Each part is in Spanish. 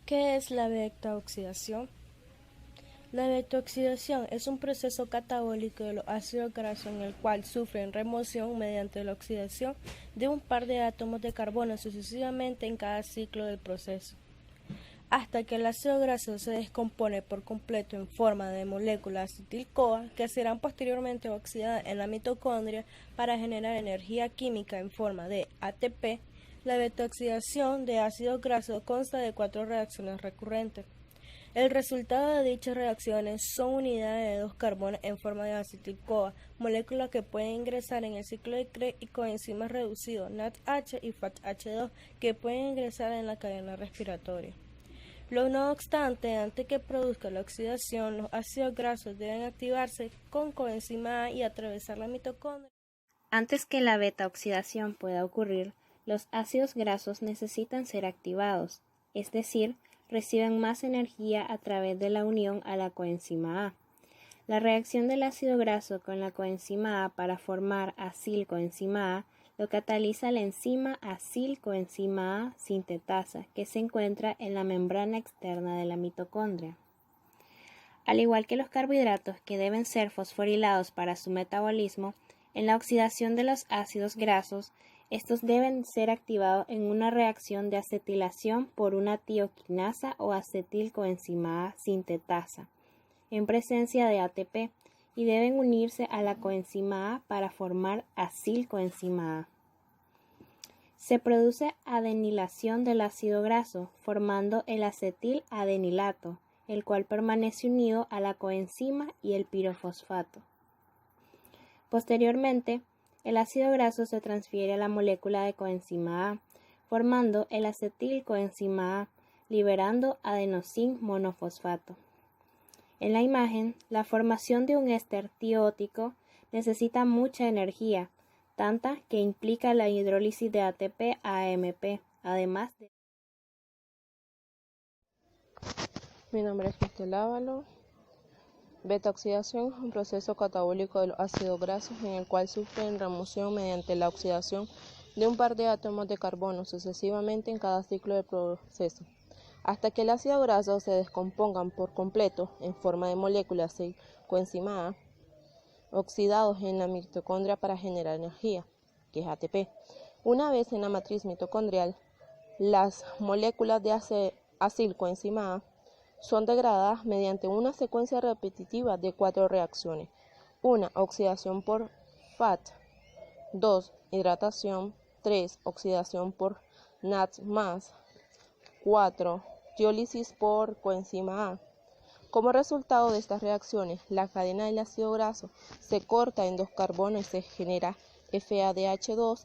¿Qué es la beta-oxidación? La beta-oxidación es un proceso catabólico de los ácidos grasos en el cual sufren remoción mediante la oxidación de un par de átomos de carbono sucesivamente en cada ciclo del proceso, hasta que el ácido graso se descompone por completo en forma de moléculas acetil-CoA que serán posteriormente oxidadas en la mitocondria para generar energía química en forma de ATP. La beta-oxidación de ácidos grasos consta de 4 reacciones recurrentes. El resultado de dichas reacciones son unidades de 2 carbonos en forma de acetil-CoA, moléculas que pueden ingresar en el ciclo de Krebs, y coenzimas reducidos NADH y FADH2 que pueden ingresar en la cadena respiratoria. No obstante, antes que produzca la oxidación, los ácidos grasos deben activarse con coenzima A y atravesar la mitocondria. Antes que la beta-oxidación pueda ocurrir, los ácidos grasos necesitan ser activados, es decir, reciben más energía a través de la unión a la coenzima A. La reacción del ácido graso con la coenzima A para formar acilcoenzima A lo cataliza la enzima acilcoenzima A sintetasa, que se encuentra en la membrana externa de la mitocondria. Al igual que los carbohidratos que deben ser fosforilados para su metabolismo, en la oxidación de los ácidos grasos, estos deben ser activados en una reacción de acetilación por una tioquinasa o acetilcoenzima A sintetasa, en presencia de ATP, y deben unirse a la coenzima A para formar acilcoenzima A. Se produce adenilación del ácido graso, formando el acetiladenilato, el cual permanece unido a la coenzima y el pirofosfato. Posteriormente, el ácido graso se transfiere a la molécula de coenzima A, formando el acetilcoenzima A, liberando adenosín monofosfato. En la imagen, la formación de un éster tiótico necesita mucha energía, tanta que implica la hidrólisis de ATP a AMP, además de... Mi nombre es Cristel Ávalo. Beta-oxidación es un proceso catabólico de los ácidos grasos en el cual sufren remoción mediante la oxidación de un par de átomos de carbono sucesivamente en cada ciclo del proceso, hasta que el ácido graso se descompongan por completo en forma de moléculas de coenzima A, oxidados en la mitocondria para generar energía, que es ATP. Una vez en la matriz mitocondrial, las moléculas de acilcoenzima A son degradadas mediante una secuencia repetitiva de 4 reacciones. 1. Oxidación por FAT. 2. Hidratación. 3. Oxidación por NADH+. 4. Diólisis por coenzima A. Como resultado de estas reacciones, la cadena del ácido graso se corta en 2 carbonos y se genera FADH2,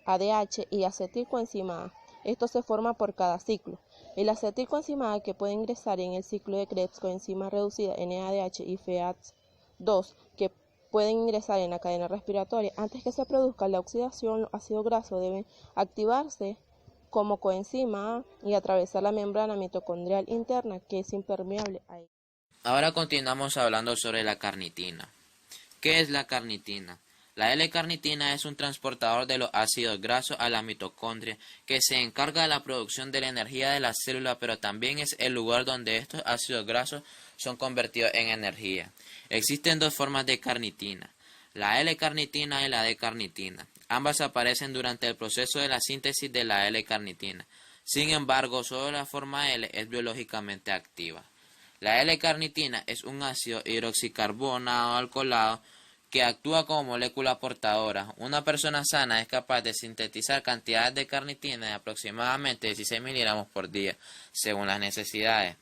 NADH y acetilcoenzima A. Esto se forma por cada ciclo. El acetilcoenzima A que puede ingresar en el ciclo de Krebs, coenzima reducida NADH y FADH2 que pueden ingresar en la cadena respiratoria. Antes que se produzca la oxidación, los ácidos grasos deben activarse como coenzima A y atravesar la membrana mitocondrial interna, que es impermeable a ella. Ahora continuamos hablando sobre la carnitina. ¿Qué es la carnitina? La L-carnitina es un transportador de los ácidos grasos a la mitocondria que se encarga de la producción de la energía de la célula, pero también es el lugar donde estos ácidos grasos son convertidos en energía. Existen 2 formas de carnitina, la L-carnitina y la D-carnitina. Ambas aparecen durante el proceso de la síntesis de la L-carnitina. Sin embargo, solo la forma L es biológicamente activa. La L-carnitina es un ácido hidroxicarbonado alcoholado que actúa como molécula portadora. Una persona sana es capaz de sintetizar cantidades de carnitina de aproximadamente 16 miligramos por día, según las necesidades.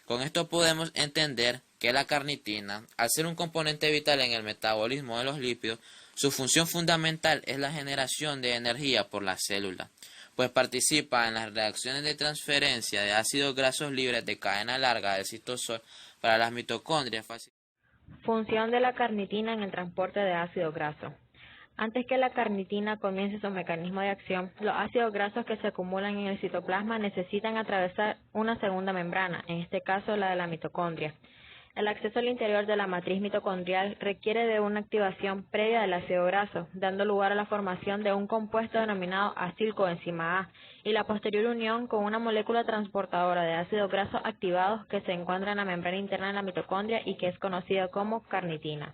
Con esto podemos entender que la carnitina, al ser un componente vital en el metabolismo de los lípidos, su función fundamental es la generación de energía por la célula, pues participa en las reacciones de transferencia de ácidos grasos libres de cadena larga del citosol para las mitocondrias. Función de la carnitina en el transporte de ácido graso. Antes que la carnitina comience su mecanismo de acción, los ácidos grasos que se acumulan en el citoplasma necesitan atravesar una segunda membrana, en este caso la de la mitocondria. El acceso al interior de la matriz mitocondrial requiere de una activación previa del ácido graso, dando lugar a la formación de un compuesto denominado acilcoenzima A y la posterior unión con una molécula transportadora de ácidos grasos activados que se encuentra en la membrana interna de la mitocondria y que es conocida como carnitina.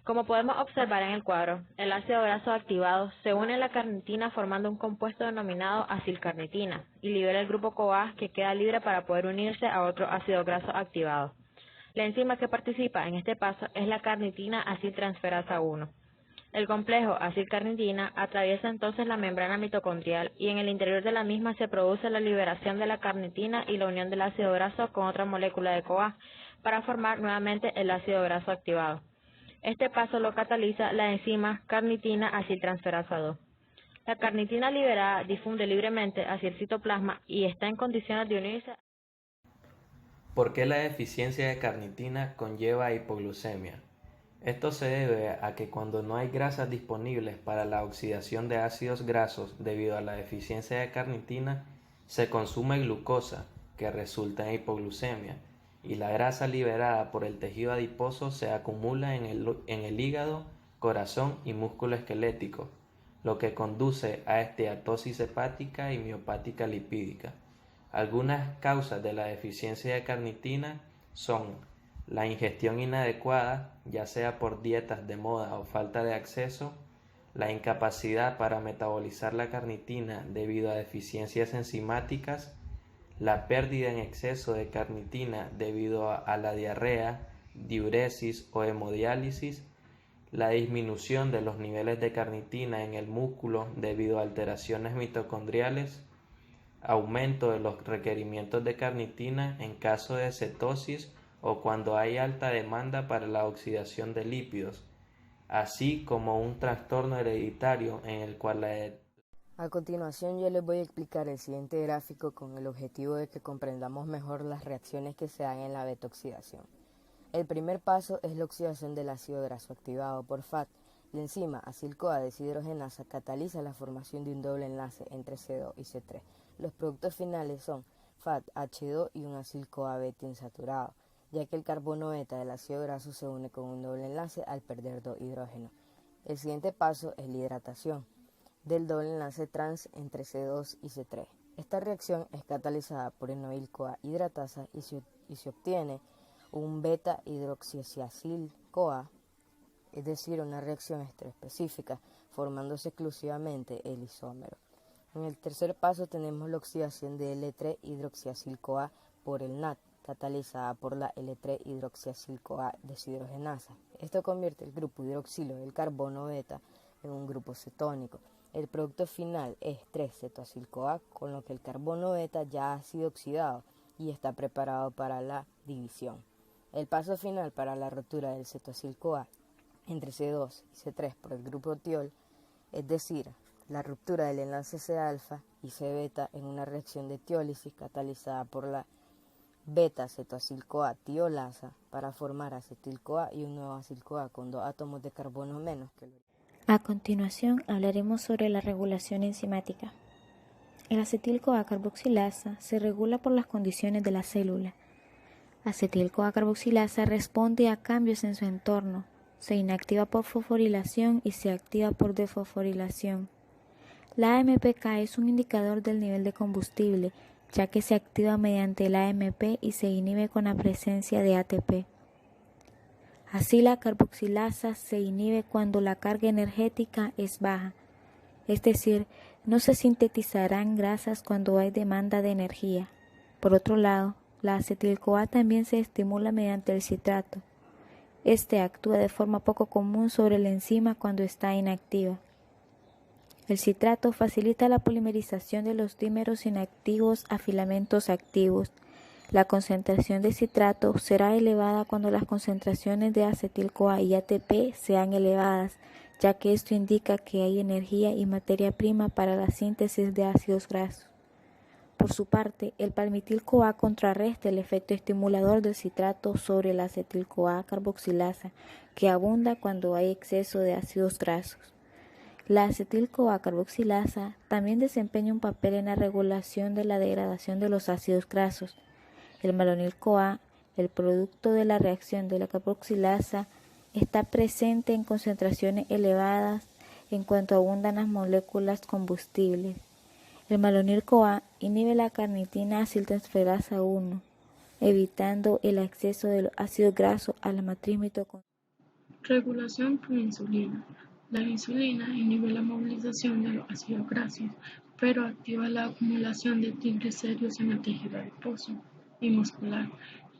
Como podemos observar en el cuadro, el ácido graso activado se une a la carnitina formando un compuesto denominado acilcarnitina y libera el grupo CoA que queda libre para poder unirse a otro ácido graso activado. La enzima que participa en este paso es la carnitina aciltransferasa 1. El complejo acilcarnitina atraviesa entonces la membrana mitocondrial y en el interior de la misma se produce la liberación de la carnitina y la unión del ácido graso con otra molécula de CoA para formar nuevamente el ácido graso activado. Este paso lo cataliza la enzima carnitina aciltransferasa 2. La carnitina liberada difunde libremente hacia el citoplasma y está en condiciones de unirse. ¿Por qué la deficiencia de carnitina conlleva hipoglucemia? Esto se debe a que cuando no hay grasas disponibles para la oxidación de ácidos grasos debido a la deficiencia de carnitina, se consume glucosa, que resulta en hipoglucemia, y la grasa liberada por el tejido adiposo se acumula en el hígado, corazón y músculo esquelético, lo que conduce a esteatosis hepática y miopática lipídica. Algunas causas de la deficiencia de carnitina son la ingestión inadecuada, ya sea por dietas de moda o falta de acceso, la incapacidad para metabolizar la carnitina debido a deficiencias enzimáticas, la pérdida en exceso de carnitina debido a la diarrea, diuresis o hemodiálisis, la disminución de los niveles de carnitina en el músculo debido a alteraciones mitocondriales, aumento de los requerimientos de carnitina en caso de cetosis o cuando hay alta demanda para la oxidación de lípidos, así como un trastorno hereditario en el cual A continuación yo les voy a explicar el siguiente gráfico con el objetivo de que comprendamos mejor las reacciones que se dan en la beta-oxidación. El primer paso es la oxidación del ácido graso activado por FAT. La enzima acil-CoA deshidrogenasa cataliza la formación de un doble enlace entre C2 y C3. Los productos finales son FAT-H2 y un acil-CoA beta insaturado, ya que el carbono beta del ácido graso se une con un doble enlace al perder 2 hidrógenos. El siguiente paso es la hidratación del doble enlace trans entre C2 y C3. Esta reacción es catalizada por enoil-CoA hidratasa y se obtiene un beta-hidroxiacil-CoA, es decir, una reacción extraespecífica, formándose exclusivamente el isómero. En el tercer paso tenemos la oxidación de L3-hidroxiacil-CoA por el NAD, catalizada por la L3-hidroxiacil-CoA deshidrogenasa. Esto convierte el grupo hidroxilo del carbono beta en un grupo cetónico. El producto final es 3-cetoacil-CoA, con lo que el carbono beta ya ha sido oxidado y está preparado para la división. El paso final para la rotura del cetoacil-CoA entre C2 y C3 por el grupo tiol, es decir, la ruptura del enlace C-alfa y C-beta en una reacción de tiólisis catalizada por la beta-cetoacil-CoA tiolasa para formar acetil-CoA y un nuevo acil-CoA con 2 átomos de carbono menos que el original. A continuación hablaremos sobre la regulación enzimática. El acetil-CoA carboxilasa se regula por las condiciones de la célula. Acetil-CoA carboxilasa responde a cambios en su entorno, se inactiva por fosforilación y se activa por desfosforilación. La AMPK es un indicador del nivel de combustible, ya que se activa mediante la AMP y se inhibe con la presencia de ATP. Así la carboxilasa se inhibe cuando la carga energética es baja, es decir, no se sintetizarán grasas cuando hay demanda de energía. Por otro lado, la acetil-CoA también se estimula mediante el citrato. Este actúa de forma poco común sobre la enzima cuando está inactiva. El citrato facilita la polimerización de los dímeros inactivos a filamentos activos. La concentración de citrato será elevada cuando las concentraciones de acetil-CoA y ATP sean elevadas, ya que esto indica que hay energía y materia prima para la síntesis de ácidos grasos. Por su parte, el palmitil-CoA contrarresta el efecto estimulador del citrato sobre la acetil-CoA carboxilasa, que abunda cuando hay exceso de ácidos grasos. La acetil-CoA carboxilasa también desempeña un papel en la regulación de la degradación de los ácidos grasos. El malonil-CoA el producto de la reacción de la carboxilasa, está presente en concentraciones elevadas en cuanto abundan las moléculas combustibles. El malonil-CoA inhibe la carnitina aciltransferasa 1, evitando el acceso de los ácidos grasos a la matriz mitocondrial. Regulación por insulina. La insulina inhibe la movilización de los ácidos grasos, pero activa la acumulación de triglicéridos en el tejido adiposo y muscular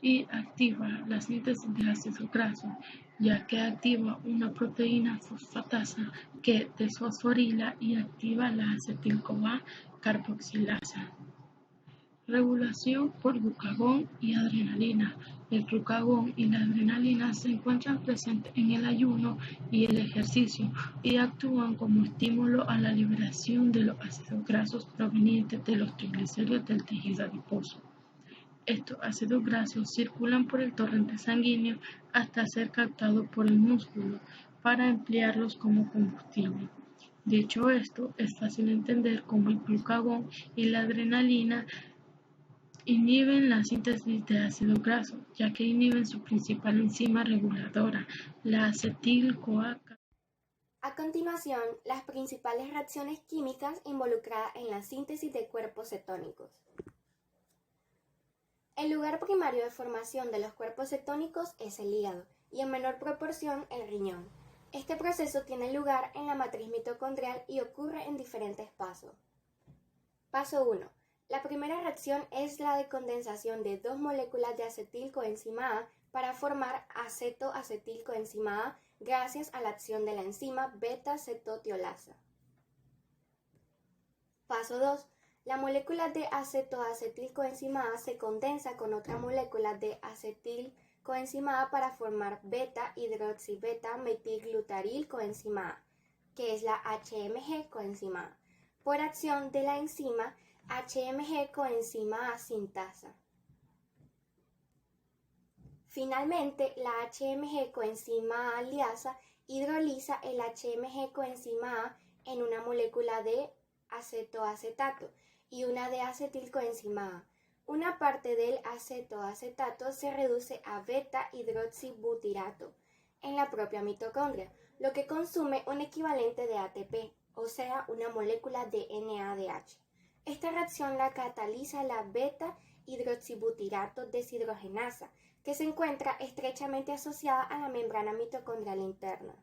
y activa la síntesis de ácidos grasos, ya que activa una proteína fosfatasa que desfosforila y activa la acetil-CoA carboxilasa. Regulación por glucagón y adrenalina. El glucagón y la adrenalina se encuentran presentes en el ayuno y el ejercicio y actúan como estímulo a la liberación de los ácidos grasos provenientes de los triglicéridos del tejido adiposo. Estos ácidos grasos circulan por el torrente sanguíneo hasta ser captados por el músculo para emplearlos como combustible. Dicho esto, es fácil entender cómo el glucagón y la adrenalina inhiben la síntesis de ácidos grasos, ya que inhiben su principal enzima reguladora, la acetil-CoA. A continuación, las principales reacciones químicas involucradas en la síntesis de cuerpos cetónicos. El lugar primario de formación de los cuerpos cetónicos es el hígado y en menor proporción el riñón. Este proceso tiene lugar en la matriz mitocondrial y ocurre en diferentes pasos. Paso 1. La primera reacción es la de condensación de dos moléculas de acetil-coenzima A para formar acetoacetil-coenzima A gracias a la acción de la enzima beta-cetotiolasa. Paso 2. La molécula de acetoacetil-coenzima A se condensa con otra molécula de acetil-coenzima A para formar beta-hidroxibeta-metilglutaryl-coenzima A, que es la HMG-coenzima A, por acción de la enzima HMG-coenzima A sintasa. Finalmente, la HMG-coenzima A liasa hidroliza el HMG-coenzima A en una molécula de acetoacetato y una de acetilcoenzima A. Una parte del acetoacetato se reduce a beta-hidroxibutirato en la propia mitocondria, lo que consume un equivalente de ATP, o sea, una molécula de NADH. Esta reacción la cataliza la beta-hidroxibutirato deshidrogenasa, que se encuentra estrechamente asociada a la membrana mitocondrial interna.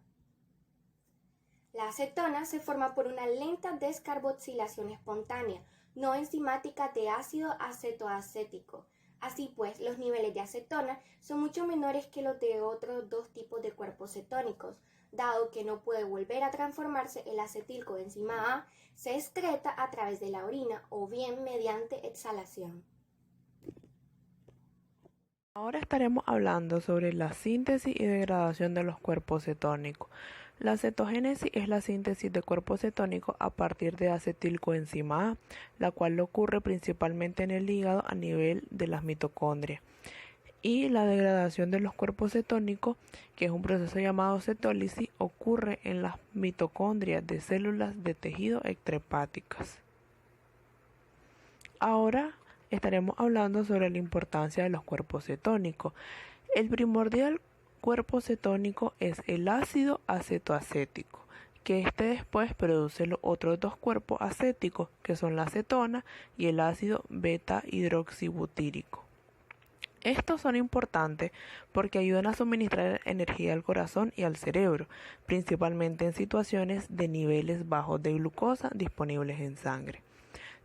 La acetona se forma por una lenta descarboxilación espontánea, no enzimática de ácido acetoacético. Así pues, los niveles de acetona son mucho menores que los de otros dos tipos de cuerpos cetónicos, dado que no puede volver a transformarse el acetilcoenzima A, se excreta a través de la orina o bien mediante exhalación. Ahora estaremos hablando sobre la síntesis y degradación de los cuerpos cetónicos. La cetogénesis es la síntesis de cuerpos cetónicos a partir de acetilcoenzima A, la cual ocurre principalmente en el hígado a nivel de las mitocondrias. Y la degradación de los cuerpos cetónicos, que es un proceso llamado cetólisis, ocurre en las mitocondrias de células de tejido extrahepáticas. Ahora estaremos hablando sobre la importancia de los cuerpos cetónicos. El primordial cuerpo cetónico es el ácido acetoacético, que después produce los otros dos cuerpos acéticos, que son la acetona y el ácido beta-hidroxibutírico. Estos son importantes porque ayudan a suministrar energía al corazón y al cerebro, principalmente en situaciones de niveles bajos de glucosa disponibles en sangre.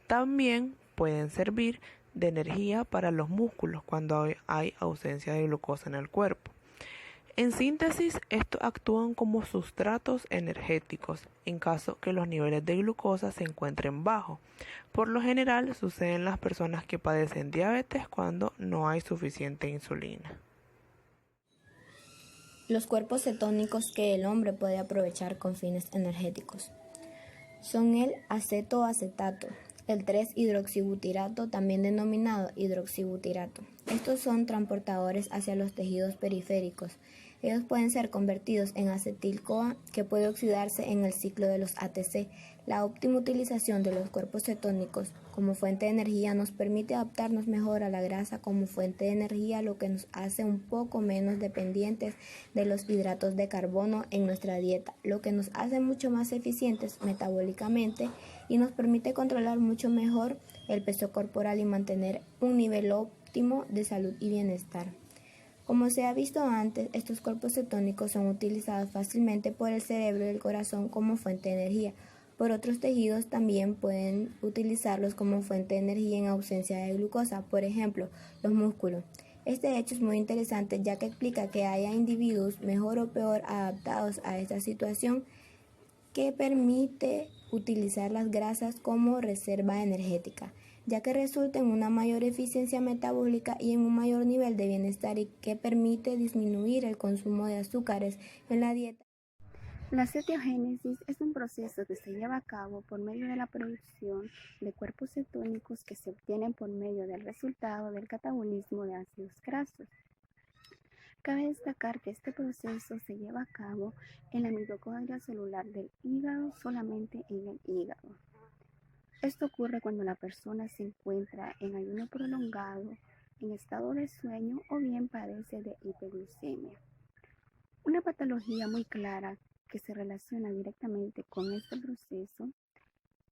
También pueden servir de energía para los músculos cuando hay ausencia de glucosa en el cuerpo. En síntesis, estos actúan como sustratos energéticos en caso que los niveles de glucosa se encuentren bajos. Por lo general, sucede en las personas que padecen diabetes cuando no hay suficiente insulina. Los cuerpos cetónicos que el hombre puede aprovechar con fines energéticos son el acetoacetato, el 3-hidroxibutirato, también denominado hidroxibutirato. Estos son transportadores hacia los tejidos periféricos Ellos pueden ser convertidos en acetil-CoA, que puede oxidarse en el ciclo de los ATC. La óptima utilización de los cuerpos cetónicos como fuente de energía nos permite adaptarnos mejor a la grasa como fuente de energía, lo que nos hace un poco menos dependientes de los hidratos de carbono en nuestra dieta, lo que nos hace mucho más eficientes metabólicamente y nos permite controlar mucho mejor el peso corporal y mantener un nivel óptimo de salud y bienestar. Como se ha visto antes, estos cuerpos cetónicos son utilizados fácilmente por el cerebro y el corazón como fuente de energía. Por otros tejidos también pueden utilizarlos como fuente de energía en ausencia de glucosa, por ejemplo, los músculos. Este hecho es muy interesante ya que explica que haya individuos mejor o peor adaptados a esta situación que permite utilizar las grasas como reserva energética, ya que resulta en una mayor eficiencia metabólica y en un mayor nivel de bienestar y que permite disminuir el consumo de azúcares en la dieta. La cetiogénesis es un proceso que se lleva a cabo por medio de la producción de cuerpos cetónicos que se obtienen por medio del resultado del catabolismo de ácidos grasos. Cabe destacar que este proceso se lleva a cabo en la mitocondria celular del hígado, solamente en el hígado. Esto ocurre cuando la persona se encuentra en ayuno prolongado, en estado de sueño o bien padece de hiperglucemia. Una patología muy clara que se relaciona directamente con este proceso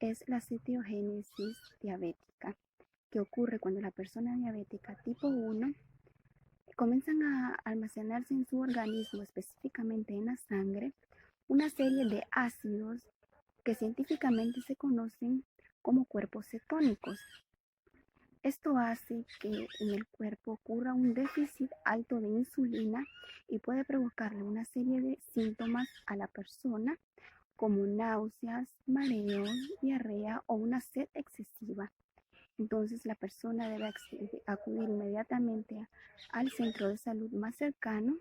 es la cetiogénesis diabética, que ocurre cuando la persona diabética tipo 1 comienzan a almacenarse en su organismo, específicamente en la sangre, una serie de ácidos que científicamente se conocen como cuerpos cetónicos. Esto hace que en el cuerpo ocurra un déficit alto de insulina y puede provocarle una serie de síntomas a la persona como náuseas, mareos, diarrea o una sed excesiva. Entonces la persona debe acudir inmediatamente al centro de salud más cercano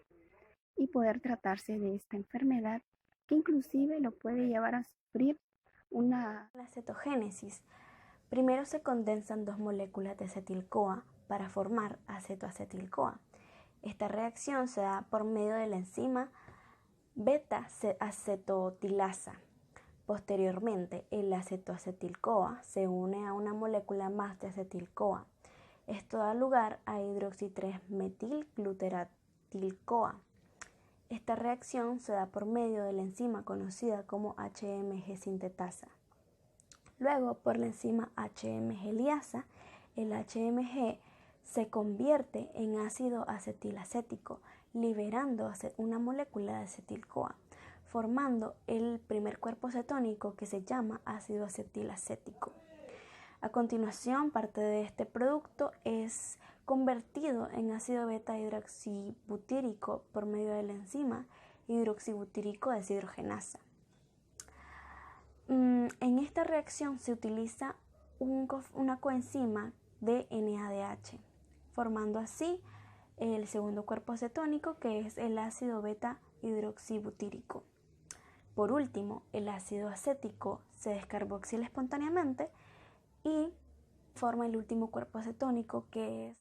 y poder tratarse de esta enfermedad que inclusive lo puede llevar a sufrir La cetogénesis. Primero se condensan dos moléculas de acetil-CoA para formar acetoacetil-CoA. Esta reacción se da por medio de la enzima beta-acetotilasa. Posteriormente, el acetoacetil-CoA se une a una molécula más de acetil-CoA. Esto da lugar a hidroxi-3-metilglutaratil-CoA. Esta reacción se da por medio de la enzima conocida como HMG sintetasa. Luego, por la enzima HMG liasa, el HMG se convierte en ácido acetilacético, liberando una molécula de acetil-CoA, formando el primer cuerpo cetónico que se llama ácido acetilacético. A continuación, parte de este producto es convertido en ácido beta-hidroxibutírico por medio de la enzima hidroxibutírico deshidrogenasa. En esta reacción se utiliza una coenzima de NADH, formando así el segundo cuerpo cetónico, que es el ácido beta-hidroxibutírico. Por último, el ácido acético se descarboxila espontáneamente y forma el último cuerpo cetónico, que es...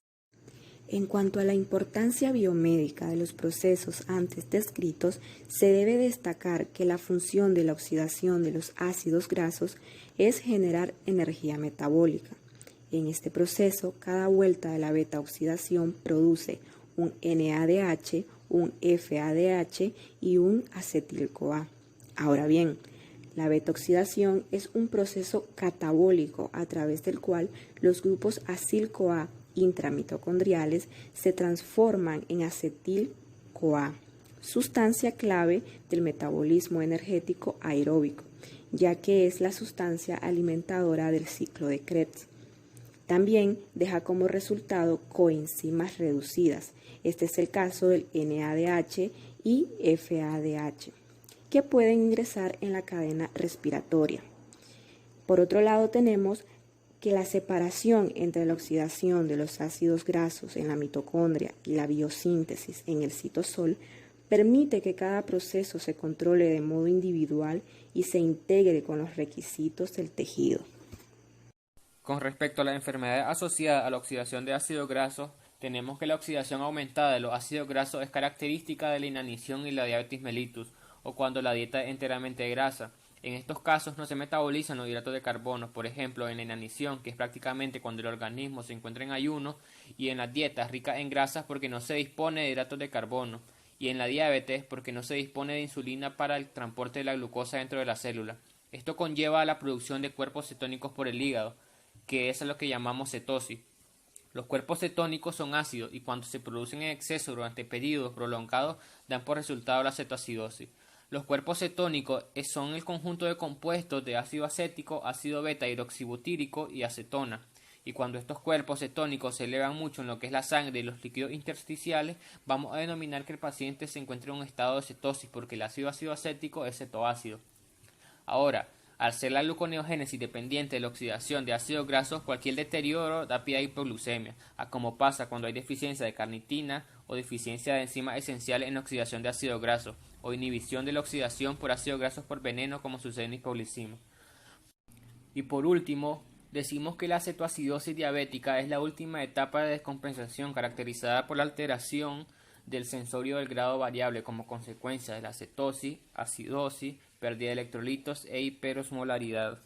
En cuanto a la importancia biomédica de los procesos antes descritos, se debe destacar que la función de la oxidación de los ácidos grasos es generar energía metabólica. En este proceso, cada vuelta de la beta-oxidación produce un NADH, un FADH y un acetil-CoA. Ahora bien, la beta-oxidación es un proceso catabólico a través del cual los grupos acil-CoA intramitocondriales se transforman en acetil-CoA, sustancia clave del metabolismo energético aeróbico, ya que es la sustancia alimentadora del ciclo de Krebs. También deja como resultado coenzimas reducidas. Este es el caso del NADH y FADH, que pueden ingresar en la cadena respiratoria. Por otro lado, tenemos que la separación entre la oxidación de los ácidos grasos en la mitocondria y la biosíntesis en el citosol permite que cada proceso se controle de modo individual y se integre con los requisitos del tejido. Con respecto a la enfermedad asociada a la oxidación de ácidos grasos, tenemos que la oxidación aumentada de los ácidos grasos es característica de la inanición y la diabetes mellitus, o cuando la dieta es enteramente grasa. En estos casos no se metabolizan los hidratos de carbono, por ejemplo en la inanición, que es prácticamente cuando el organismo se encuentra en ayuno, y en las dietas ricas en grasas porque no se dispone de hidratos de carbono, y en la diabetes porque no se dispone de insulina para el transporte de la glucosa dentro de la célula. Esto conlleva a la producción de cuerpos cetónicos por el hígado, que es a lo que llamamos cetosis. Los cuerpos cetónicos son ácidos y cuando se producen en exceso durante periodos prolongados dan por resultado la cetoacidosis. Los cuerpos cetónicos son el conjunto de compuestos de ácido acético, ácido beta hidroxibutírico y acetona. Y cuando estos cuerpos cetónicos se elevan mucho en lo que es la sangre y los líquidos intersticiales, vamos a denominar que el paciente se encuentra en un estado de cetosis porque el ácido acético es cetoácido. Ahora, al ser la gluconeogénesis dependiente de la oxidación de ácidos grasos, cualquier deterioro da pie a hipoglucemia, a como pasa cuando hay deficiencia de carnitina o deficiencia de enzimas esenciales en la oxidación de ácidos grasos, o inhibición de la oxidación por ácidos grasos por veneno como sucede en hipoglucemia. Y por último, decimos que la cetoacidosis diabética es la última etapa de descompensación caracterizada por la alteración del sensorio del grado variable como consecuencia de la cetosis, acidosis, pérdida de electrolitos e hiperosmolaridad.